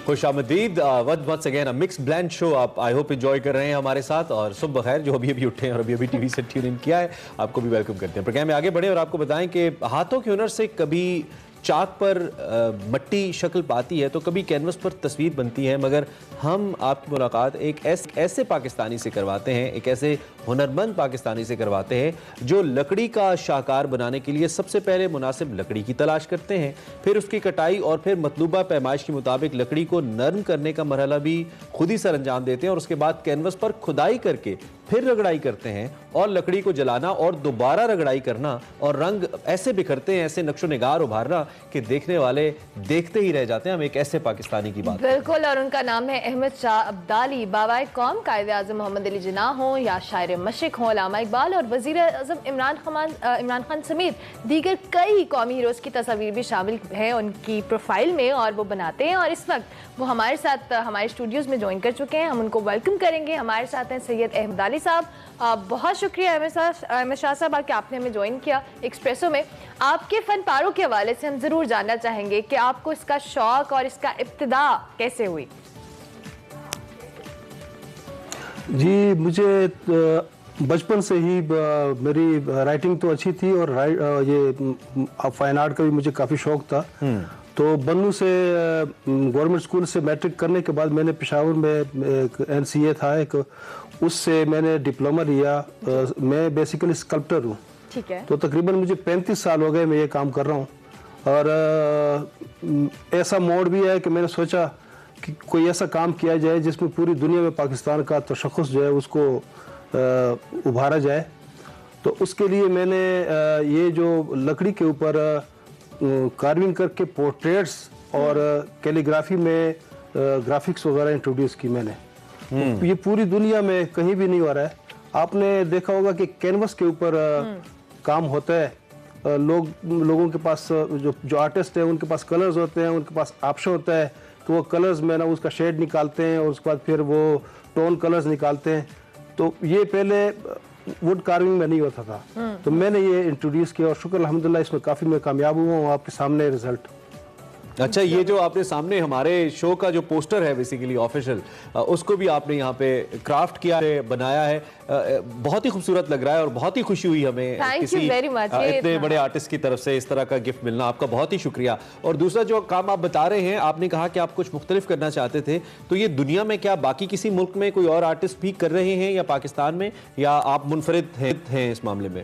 खुश आमदीद once again mix blend show. आप आई होप एंजॉय कर रहे हैं हमारे साथ। और सुबह बखैर जो अभी उठे हैं और अभी टीवी से ट्यून इन किया है, आपको भी वेलकम करते हैं। प्रोग्राम में आगे बढ़े और आपको बताएं कि हाथों के हुनर से कभी चाक पर मट्टी शक्ल पाती है तो कभी कैनवस पर तस्वीर बनती है, मगर हम आपकी मुलाकात एक ऐसे पाकिस्तानी से करवाते हैं, एक ऐसे हुनरमंद पाकिस्तानी से करवाते हैं जो लकड़ी का शाहकार बनाने के लिए सबसे पहले मुनासिब लकड़ी की तलाश करते हैं, फिर उसकी कटाई और फिर मतलूबा पैमाइश के मुताबिक लकड़ी को नरम करने का मरहला भी खुद ही सर अंजाम देते हैं और उसके बाद कैनवस पर खुदाई करके फिर रगड़ाई करते हैं और लकड़ी को जलाना और दोबारा रगड़ाई करना और रंग ऐसे बिखरते हैं, ऐसे नक्शो निगार उभारना कि देखने वाले देखते ही रह जाते हैं। हम एक ऐसे पाकिस्तानी की बात बिल्कुल, और उनका नाम है अहमद शाह अब्दाली। बाबाए कौम कायदे आज़म मोहम्मद अली जिन्ना हों या शायर मशरिक हों, अल्लामा इकबाल और वज़ीर आज़म इमरान खान समेत दीगर कई कौमी हीरोज़ की तस्वीर भी शामिल है उनकी प्रोफाइल में और वो बनाते हैं। और इस वक्त वो हमारे साथ हमारे स्टूडियोज़ में ज्वाइन कर चुके हैं। हम उनको वेलकम करेंगे। हमारे साथ हैं सैयद अहमद अली साहब। बहुत शुक्रिया अहमद शाह साहब कि आपने हमें ज्वाइन किया एक्सप्रेसो में। आपके फन पारों के हवाले से हम ज़रूर जानना चाहेंगे कि आपको इसका शौक़ और इसका इब्तिदा कैसे हुई? जी, मुझे बचपन से ही मेरी राइटिंग तो अच्छी थी और ये फाइन आर्ट का भी मुझे काफ़ी शौक था। तो बन्नू से गवर्नमेंट स्कूल से मैट्रिक करने के बाद मैंने पेशावर में एक NCA था एक, उससे मैंने डिप्लोमा लिया। मैं बेसिकली स्कल्प्टर हूँ। ठीक है। तो तकरीबन मुझे 35 साल हो गए मैं ये काम कर रहा हूँ। और ऐसा मोड़ भी है कि मैंने सोचा कि कोई ऐसा काम किया जाए जिसमें पूरी दुनिया में पाकिस्तान का तशख़्ख़ुस जो है उसको उभारा जाए। तो उसके लिए मैंने ये जो लकड़ी के ऊपर कार्विंग करके पोर्ट्रेट्स और कैलीग्राफी में ग्राफिक्स वगैरह इंट्रोड्यूस की मैंने। तो ये पूरी दुनिया में कहीं भी नहीं हो रहा है। आपने देखा होगा कि कैनवस के ऊपर काम होता है। लोगों के पास जो आर्टिस्ट है उनके पास कलर्स होते हैं, उनके पास ऑप्शन होता है कि वो कलर्स में ना उसका शेड निकालते हैं और उसके बाद फिर वो टोन कलर्स निकालते हैं। तो ये पहले वुड कार्विंग में नहीं होता था। तो मैंने ये इंट्रोड्यूस किया और शुक्र अल्हम्दुलिल्लाह इसमें काफ़ी मैं कामयाब हुआ हूँ। आपके सामने रिजल्ट। अच्छा, ये जो आपने सामने हमारे शो का जो पोस्टर है बेसिकली ऑफिशियल, उसको भी आपने यहाँ पे क्राफ्ट किया है, बनाया है। बहुत ही खूबसूरत लग रहा है और बहुत ही खुशी हुई हमें किसी इतने बड़े आर्टिस्ट की तरफ से इस तरह का गिफ्ट मिलना। आपका बहुत ही शुक्रिया। और दूसरा जो काम आप बता रहे हैं, आपने कहा कि आप कुछ मुख्तलिफ करना चाहते थे, तो ये दुनिया में क्या बाकी किसी मुल्क में कोई और आर्टिस्ट भी कर रहे हैं या पाकिस्तान में, या आप मुनफरिद हैं इस मामले में?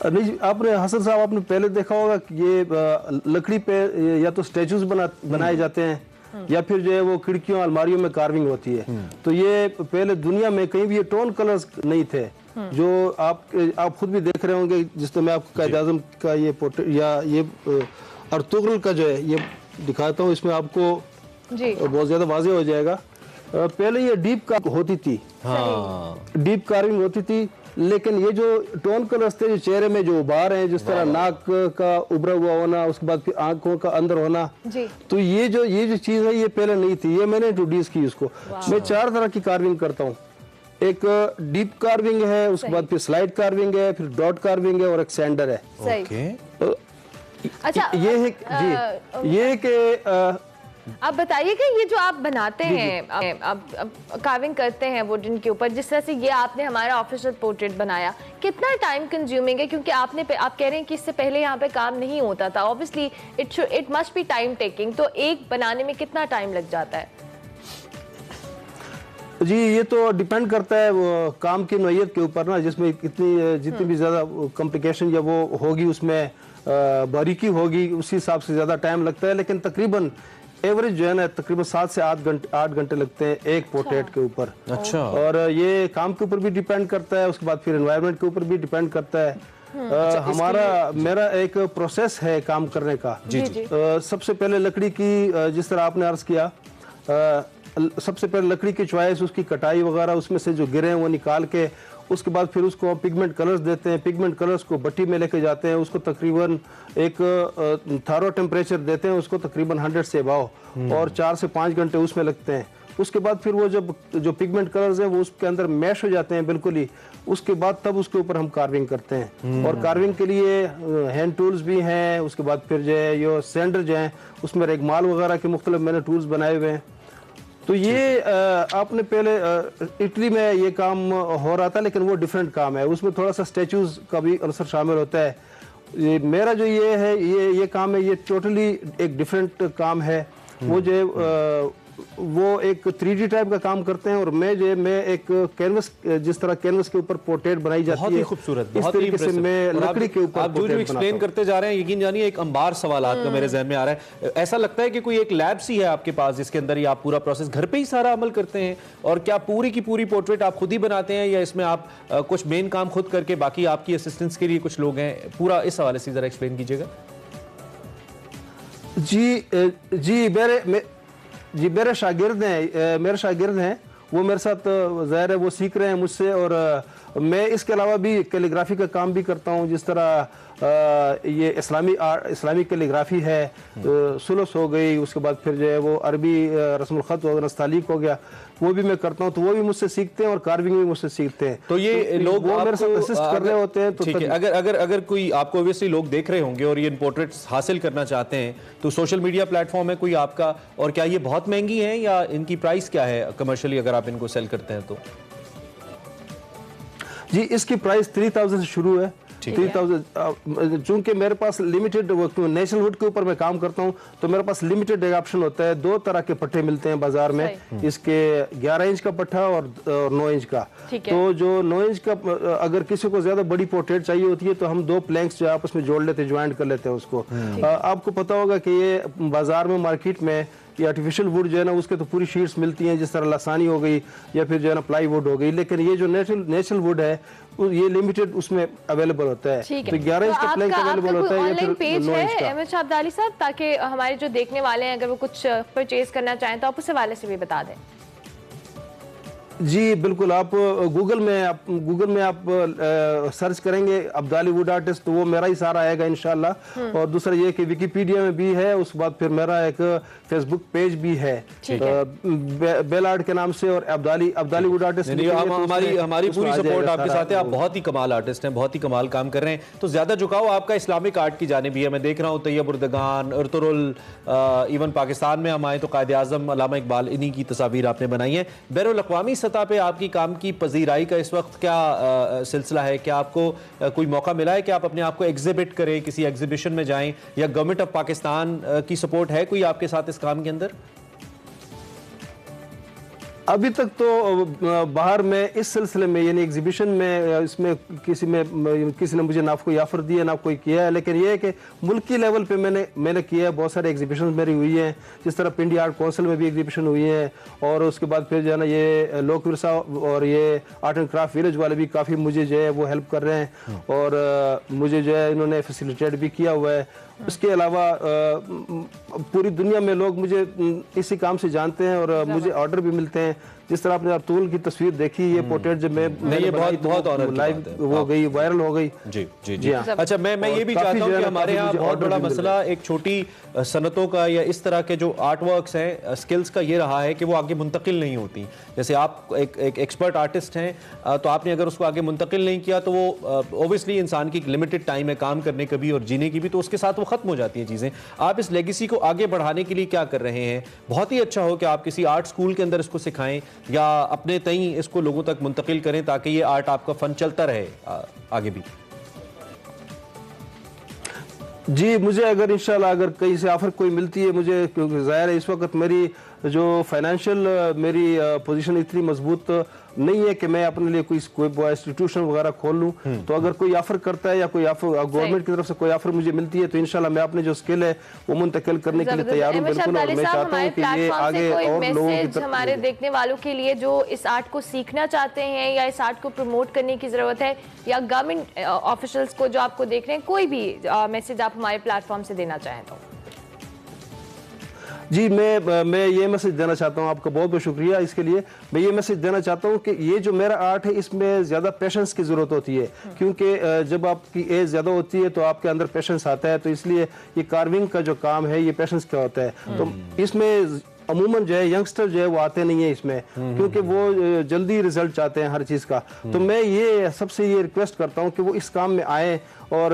नहीं, आपने हसन साहब आपने पहले देखा होगा कि ये लकड़ी पे या तो स्टैचूज बनाए जाते हैं या फिर जो है वो खिड़कियों अलमारियों में कार्विंग होती है। तो ये पहले दुनिया में कहीं भी ये टोन कलर्स नहीं थे जो आप खुद भी देख रहे होंगे। जिस तरह मैं आपको कायदे आज़म का ये पोर्ट्रेट या ये अर्तुगरुल का जो है ये दिखाता हूँ, इसमें आपको बहुत ज़्यादा वाज़ेह हो जाएगा। पहले ये डीप कार्विंग होती थी। डीप कार्विंग होती थी, लेकिन ये जो टोन कलर्स थे, जो चेहरे में जो उभार हैं, जिस तरह नाक का उभरा हुआ होना, उसके बाद फिर आंखों का अंदर होना, तो ये जो चीज़ है ये पहले नहीं थी। ये मैंने इंट्रोड्यूस की इसको। मैं 4 तरह की कार्विंग करता हूँ। एक डीप कार्विंग है, उसके बाद फिर स्लाइड कार्विंग है, फिर डॉट कार्विंग है और एक सैंडर है। अच्छा, ये है जी, ये कि आप बताइए कि ये जो आप बनाते हैं, आप कार्विंग करते हैं वुडन के ऊपर, जिस तरह से ये आपने हमारा ऑफिशियल पोर्ट्रेट बनाया, कितना टाइम कंज्यूमिंग है? क्योंकि आप कह रहे हैं कि इससे पहले यहाँ पे काम नहीं होता था। Obviously it must be time taking. तो एक बनाने में कितना टाइम लग जाता है? जी, ये तो डिपेंड करता है वो काम की नौइयत के ऊपर ना, जिसमें जितनी भी ज़्यादा कॉम्प्लिकेशन या वो होगी, उसमें बारीकी होगी, उसी हिसाब से ज़्यादा टाइम लगता है। लेकिन तकरीबन एवरेज जो है ना तकरीबन 7 से 8 घंटे लगते हैं एक पोर्ट्रेट के ऊपर। अच्छा। और ये काम के ऊपर भी डिपेंड करता है, उसके बाद फिर एनवायरनमेंट के ऊपर भी डिपेंड करता है। मेरा एक प्रोसेस है काम करने का। जी। सबसे पहले लकड़ी की, जिस तरह आपने अर्ज किया, सबसे पहले लकड़ी की चॉइस, उसकी कटाई वगैरह, उसमें से जो गिरे हैं वो निकाल के उसके बाद फिर उसको पिगमेंट कलर्स देते हैं। पिगमेंट कलर्स को भट्टी में लेके जाते हैं, उसको तकरीबन एक थारो टेम्परेचर देते हैं, उसको तकरीबन 100 से अबाव, और 4 से 5 घंटे उसमें लगते हैं। उसके बाद फिर वो जब जो पिगमेंट कलर्स हैं वो उसके अंदर मैश हो जाते हैं बिल्कुल ही, उसके बाद तब उसके ऊपर हम कार्विंग करते हैं। और कार्विंग के लिए हैंड टूल्स भी हैं, उसके बाद फिर जो है ये सैंडर जो हैं उसमें रेगमाल वगैरह के मुख्तलिफ मैंने टूल्स बनाए हुए हैं। तो ये आपने पहले इटली में ये काम हो रहा था, लेकिन वो डिफरेंट काम है, उसमें थोड़ा सा स्टैचूज का भी अंसर शामिल होता है। ये मेरा जो ये है ये काम है, ये टोटली एक डिफरेंट काम है। वो जो वो एक 3D टाइप का काम करते हैं, और मैं एक कैनवस, जिस तरह कैनवस के ऊपर पोर्ट्रेट बनाई जाती है, बहुत ही खूबसूरत, इस बहुत ही तरीके से impressive। मैं और लकड़ी के ऊपर आप जो एक्सप्लेन करते जा रहे हैं, यकीन जानिए एक अंबार सवालात का मेरे जहन में आ रहा है। ऐसा लगता है कि कोई एक लैब सी है आपके पास जिसके अंदर ही आप पूरा प्रोसेस घर पे ही सारा अमल करते हैं, और क्या पूरी की पूरी पोर्ट्रेट आप खुद ही बनाते हैं, या इसमें आप कुछ मेन काम खुद करके बाकी आपकी असिस्टेंट्स के लिए कुछ लोग हैं? पूरा इस हवाले से जरा एक्सप्लेन कीजिएगा। जी मेरे शागिर्द हैं, वो मेरे साथ ज़ाहिर है वो सीख रहे हैं मुझसे, और मैं इसके अलावा भी कैलीग्राफी का काम भी करता हूँ। जिस तरह ये इस्लामी कैलीग्राफी है, सुलस हो गई, उसके बाद फिर जो है वो अरबी रस्मुल ख़त वगैरह नस्तालीक हो गया, वो भी मैं करता हूँ। तो वो भी मुझसे सीखते हैं और कार्विंग भी मुझसे सीखते हैं। तो ये लोग वो मेरे साथ असिस्ट कर रहे होते हैं। तो ठीक है, अगर कोई आपको ऑब्वियसली लोग देख रहे होंगे और ये इन पोर्ट्रेट्स हासिल करना चाहते हैं, तो सोशल मीडिया प्लेटफॉर्म है कोई आपका, और क्या ये बहुत महंगी हैं या इनकी प्राइस क्या है कमर्शियली अगर आप इनको सेल करते हैं तो? जी इसकी प्राइस 3000 से शुरू है। 3000, चूंकि मेरे पास लिमिटेड नेशनल वुड के ऊपर मैं काम करता हूं, तो मेरे पास लिमिटेड एक ऑप्शन होता है। 2 तरह के पट्टे मिलते हैं बाजार में, इसके 11 इंच का पट्टा और 9 इंच का। तो जो 9 इंच का, अगर किसी को ज्यादा बड़ी पोर्ट्रेट चाहिए होती है तो हम 2 प्लैंक्स जो आपस में जोड़ लेते हैं, ज्वाइंट कर लेते हैं उसको। आपको पता होगा कि ये बाजार में, मार्केट में ये आर्टिफिशियल वुड जो है ना, उसके तो पूरी शीट्स मिलती हैं, जिस तरह लसानी हो गई या फिर जो है ना प्लाई वुड हो गई, लेकिन ये जो नेचुरल वुड है ये लिमिटेड उसमें अवेलेबल होता है। तो 11 इंच का प्लैंक अवेलेबल होता है, या फिर 9 इंच का। एमएच अब्दाली साहब, ताकि हमारे जो देखने वाले हैं अगर वो कुछ परचेज करना चाहें तो आप उस हवाले से भी बता दें। जी बिल्कुल, आप गूगल में आप सर्च करेंगे अब्दाली वुड आर्टिस्ट, तो वो मेरा ही सारा आएगा इंशाल्लाह। और दूसरा ये कि विकिपीडिया में भी है, उसके बाद फिर मेरा एक फेसबुक पेज भी है बेल आर्ट के नाम से, और अब्दाली वुड आर्टिस्ट। हमारी पूरी सपोर्ट आपके साथ है। आप बहुत ही कमाल आर्टिस्ट हैं, बहुत ही कमाल काम कर रहे हैं। तो ज्यादा झुकाव आपका इस्लामिक आर्ट की जानिब भी है। मैं देख रहा हूँ तैयब उर्दगान, अर्तुरुल, इवन पाकिस्तान में हम आए तो कायद आज़म अल्लामा इकबाल, इन्हीं की तस्वीर आपने बनाई है। बैनुल अक़वामी सतह पे आपकी काम की पजीराई का इस वक्त क्या सिलसिला है? क्या आपको कोई मौका मिला है कि आप अपने आप को एग्जिबिट करें, किसी एग्जीबिशन में जाएं, या गवर्नमेंट ऑफ पाकिस्तान की सपोर्ट है कोई आपके साथ इस काम के अंदर? अभी तक तो बाहर में इस सिलसिले में, यानी एग्जीबिशन में, इसमें किसी ने मुझे ना कोई ऑफर दिया ना कोई किया है, लेकिन ये है कि मुल्की लेवल पे मैंने किया है। बहुत सारे एग्जीबिशन मेरी हुई हैं, जिस तरह पिंडी आर्ट काउंसिल में भी एग्जीबिशन हुई है, और उसके बाद फिर जो है ना ये लोक विरसा और ये आर्ट एंड क्राफ्ट विलेज वाले भी काफ़ी मुझे जो है वो हेल्प कर रहे हैं, और मुझे जो है इन्होंने फैसिलिटेट भी किया हुआ है। उसके अलावा पूरी दुनिया में लोग मुझे इसी काम से जानते हैं, और मुझे ऑर्डर भी मिलते हैं। जिस तरह आपने अर्तुल की तस्वीर देखी, ये पोर्ट्रेट जब मैंने बहुत लाइव हो गई, वायरल हो गई। जी हाँ। अच्छा, मैं ये भी चाहता हूँ कि हमारे यहाँ बहुत बड़ा मसला एक छोटी सनतों का या इस तरह के जो आर्ट वर्क्स हैं, स्किल्स का ये रहा है कि वो आगे मुंतकिल नहीं होती। जैसे आप एक एक्सपर्ट आर्टिस्ट हैं, तो आपने अगर उसको आगे मुंतकिल नहीं किया तो वो ओबियसली इंसान की लिमिटेड टाइम है काम करने की भी और जीने की भी, तो उसके साथ वो खत्म हो जाती हैं चीज़ें। आप इस लेगेसी को आगे बढ़ाने के लिए क्या कर रहे हैं? बहुत ही अच्छा हो कि आप किसी आर्ट स्कूल के अंदर इसको सिखाएं या अपने तई इसको लोगों तक मुंतकिल करें, ताकि ये आर्ट आपका फन चलता रहे आगे भी। जी मुझे अगर इंशाल्लाह अगर कहीं से ऑफर कोई मिलती है मुझे, क्योंकि ज़ाहिर है इस वक्त मेरी जो फाइनेंशियल मेरी पोजीशन इतनी मजबूत नहीं है कि मैं अपने लिए कोई इंस्टीट्यूशन वगैरह खोल लूं। तो अगर कोई ऑफर करता है या कोई ऑफर गवर्नमेंट की तरफ से कोई ऑफर मुझे मिलती है, तो इंशाल्लाह मैं अपने जो स्किल है वो मुंतकिल करने के लिए तैयार हूं बिल्कुल। और मैं चाहता हूं कि ये आगे और लोगों की तरफ, हमारे देखने वालों के लिए जो इस आर्ट को सीखना चाहते हैं या इस आर्ट को प्रमोट करने की जरूरत है, या गवर्नमेंट ऑफिशियल्स को जो आपको देख रहे हैं, कोई भी मैसेज आप हमारे प्लेटफॉर्म से देना चाहें तो? जी मैं ये मैसेज देना चाहता हूँ, आपका बहुत बहुत शुक्रिया इसके लिए। मैं ये मैसेज देना चाहता हूँ कि ये जो मेरा आर्ट है इसमें ज़्यादा पेशेंस की ज़रूरत होती है, क्योंकि जब आपकी एज ज़्यादा होती है तो आपके अंदर पेशेंस आता है। तो इसलिए ये कार्विंग का जो काम है ये पेशेंस का होता है। तो इसमें अमूमन जो है यंगस्टर जो है वो आते नहीं है इसमें, क्योंकि वो जल्दी रिजल्ट चाहते हैं हर चीज़ का। तो मैं ये सबसे ये रिक्वेस्ट करता हूँ कि वो इस काम में आए, और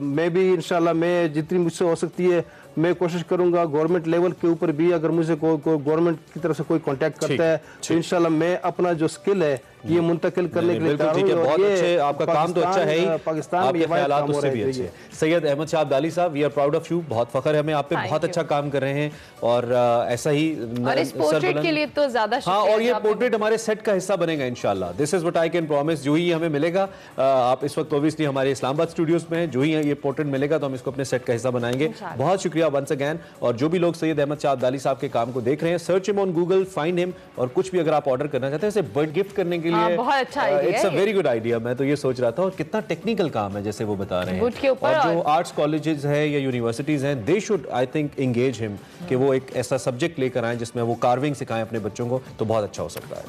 मैं भी इंशाल्लाह मैं जितनी मुझसे हो सकती है मैं कोशिश करूंगा गवर्नमेंट लेवल के ऊपर भी, अगर मुझे कोई गवर्नमेंट की तरफ से कोई कांटेक्ट करता है तो इंशाल्लाह मैं अपना जो स्किल है ये मुंतकिल करने के लिए बिल्कुल ठीक है, बहुत अच्छे, आपका काम तो अच्छा है ही, पाकिस्तान में आपके ख्यालात उससे भी अच्छे। Syed Ahmad Shah Abdali sahab, we are proud of you, बहुत फख्र है हमें आप पे, बहुत अच्छा काम कर रहे हैं, और ऐसा ही और इस पोर्ट्रेट के लिए तो ज्यादा हाँ, और ये पोर्ट्रेट हमारे सेट का हिस्सा बनेगा इंशाल्लाह। This is what I can promise. जो ही हमें मिलेगा, आप इस वक्त ऑब्वियसली हमारे इस्लामाबाद स्टूडियोज में हैं, जो ही ये पोर्ट्रेट मिलेगा तो हम इसको अपने सेट का हिस्सा बनाएंगे। बहुत शुक्रिया वंस अगेन। और जो भी लोग सैयद अहमद शाह अब्दाली साहब के काम को देख रहे हैं, search him on Google, find him, और कुछ भी अगर आप ऑर्डर करना चाहते हैं इसे बर्थ गिफ्ट करने के लिए, बहुत अच्छा it's a very good idea. मैं तो ये सोच रहा था, और कितना टेक्निकल काम है जैसे वो बता रहे हैं, और जो आर्ट्स कॉलेजेस है या यूनिवर्सिटीज हैं, they should I think engage him कि वो एक ऐसा सब्जेक्ट लेकर आए जिसमें वो कार्विंग सिखाएं अपने बच्चों को, तो बहुत अच्छा हो सकता है।